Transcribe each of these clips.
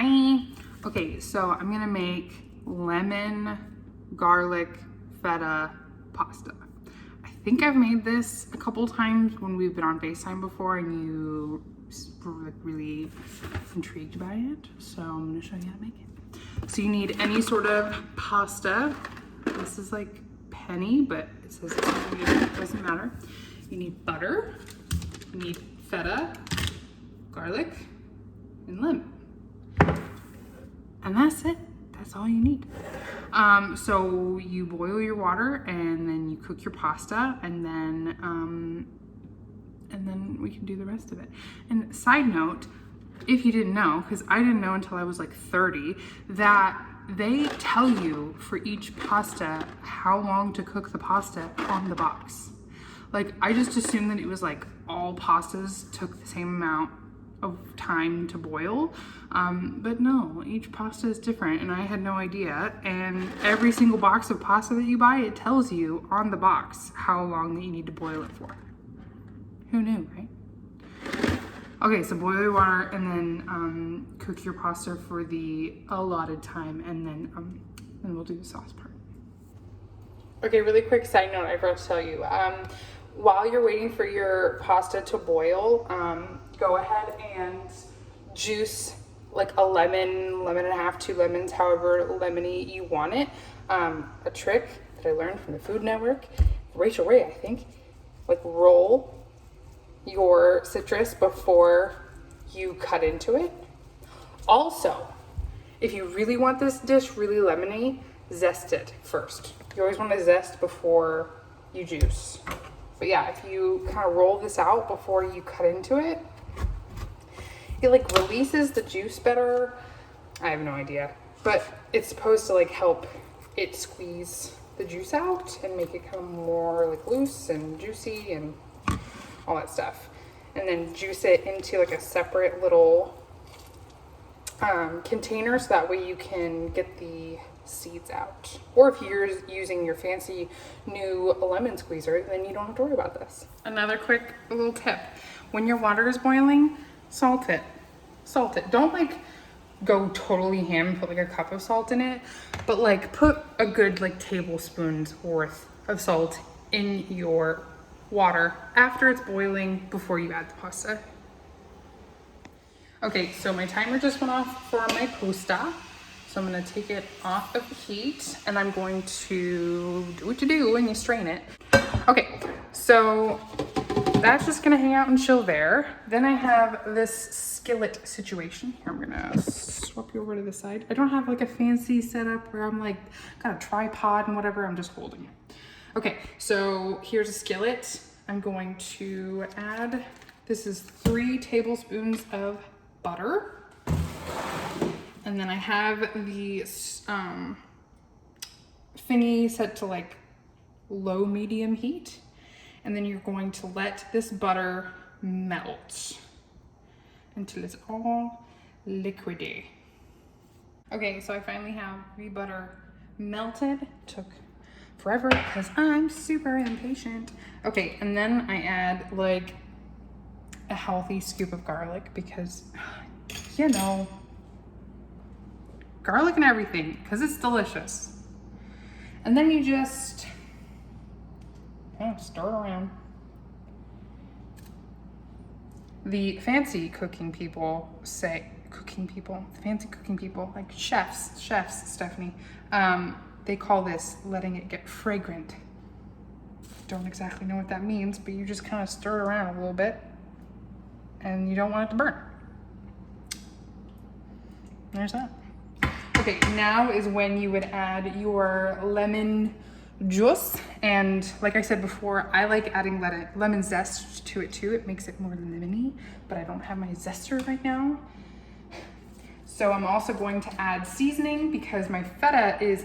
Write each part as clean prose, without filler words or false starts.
Bye. Okay, so I'm gonna make lemon garlic feta pasta. I think I've made this a couple times when we've been on FaceTime before and you were really intrigued by it. So I'm gonna show you how to make it. So you need any sort of pasta. This is like penny, but it says it's something it doesn't matter. You need butter, you need feta, garlic, and lemon. And that's it. That's all you need. So you boil your water and then you cook your pasta and then we can do the rest of it. And side note, if you didn't know, because I didn't know until I was like 30, that they tell you for each pasta how long to cook the pasta on the box. Like, I just assumed that it was like all pastas took the same amount of time to boil, but no, each pasta is different and I had no idea. And every single box of pasta that you buy, it tells you on the box how long that you need to boil it for. Who knew, right? Okay, so boil your water and then cook your pasta for the allotted time, and then we'll do the sauce part. Okay, really quick side note I forgot to tell you. While you're waiting for your pasta to boil, go ahead and juice like a lemon, lemon and a half, 2 lemons, however lemony you want it. A trick that I learned from the Food Network, Rachel Ray, I think, like roll your citrus before you cut into it. Also, if you really want this dish really lemony, zest it first. You always want to zest before you juice. But yeah, if you kind of roll this out before you cut into it, it like releases the juice better. I have no idea, but it's supposed to like help it squeeze the juice out and make it kind of more like loose and juicy and all that stuff. And then juice it into like a separate little container so that way you can get the seeds out. Or if you're using your fancy new lemon squeezer, then you don't have to worry about this. Another quick little tip. When your water is boiling, salt it. Salt it. Don't like go totally ham and put like a cup of salt in it, but like put a good like tablespoon's worth of salt in your water after it's boiling before you add the pasta. Okay, so my timer just went off for my pasta. So I'm gonna take it off of the heat and I'm going to do what you do when you strain it. Okay, so that's just gonna hang out and chill there. Then I have this skillet situation. Here, I'm gonna swap you over to the side. I don't have like a fancy setup where I'm like got a tripod and whatever, I'm just holding it. Okay, so here's a skillet. I'm going to add, this is 3 tablespoons of butter. And then I have the thingy set to like low medium heat. And then you're going to let this butter melt until it's all liquidy. Okay, so I finally have the butter melted. Took forever because I'm super impatient. Okay, and then I add like a healthy scoop of garlic because, you know, garlic and everything, because it's delicious. And then you just stir it around. The fancy cooking people say, fancy cooking people, like chefs, Stephanie, they call this letting it get fragrant. Don't exactly know what that means, but you just kind of stir it around a little bit and you don't want it to burn. There's that. Okay, now is when you would add your lemon juice. And like I said before, I like adding lemon zest to it too. It makes it more lemony, but I don't have my zester right now. So I'm also going to add seasoning because my feta is,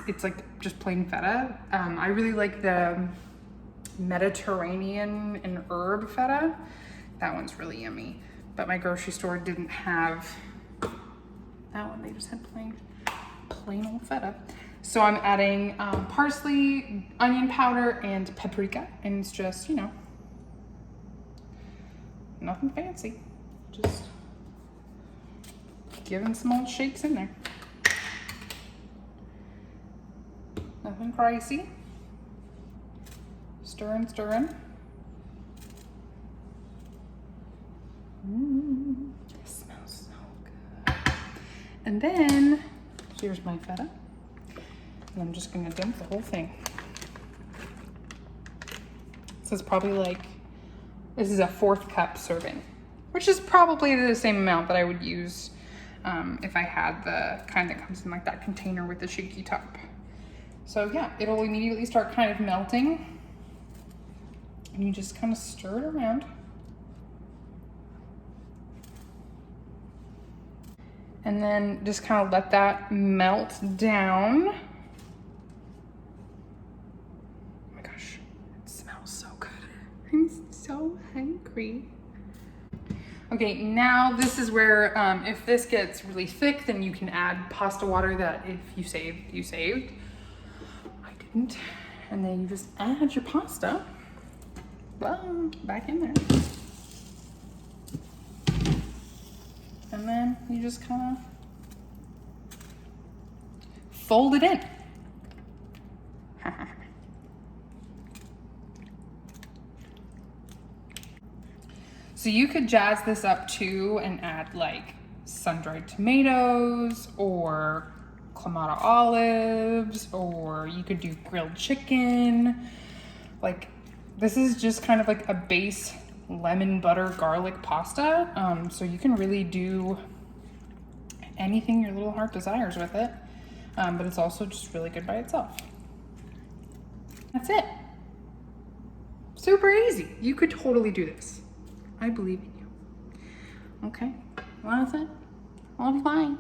it's like just plain feta. I really like the Mediterranean and herb feta. That one's really yummy. But my grocery store didn't have that one. They just had plain old feta. So I'm adding parsley, onion powder, and paprika. And it's just, you know, nothing fancy. Just giving some old shakes in there. Nothing crazy. Stirring, stirring. It smells so good. And then, here's my feta. And I'm just gonna dump the whole thing. So it's probably like, this is a 4th cup serving, which is probably the same amount that I would use if I had the kind that comes in like that container with the shaky top. So yeah, it'll immediately start kind of melting. And you just kind of stir it around. And then just kind of let that melt down. Oh my gosh, it smells so good. I'm so hungry. Okay, now this is where if this gets really thick, then you can add pasta water that if you saved, you saved. I didn't. And then you just add your pasta, well, back in there. And then you just kind of fold it in. So you could jazz this up too and add like sun-dried tomatoes or Clamato olives, or you could do grilled chicken. Like, this is just kind of like a base lemon butter garlic pasta. So you can really do anything your little heart desires with it. But it's also just really good by itself. That's it. Super easy. You could totally do this. I believe in you. Okay, well, that's it. I'll be fine.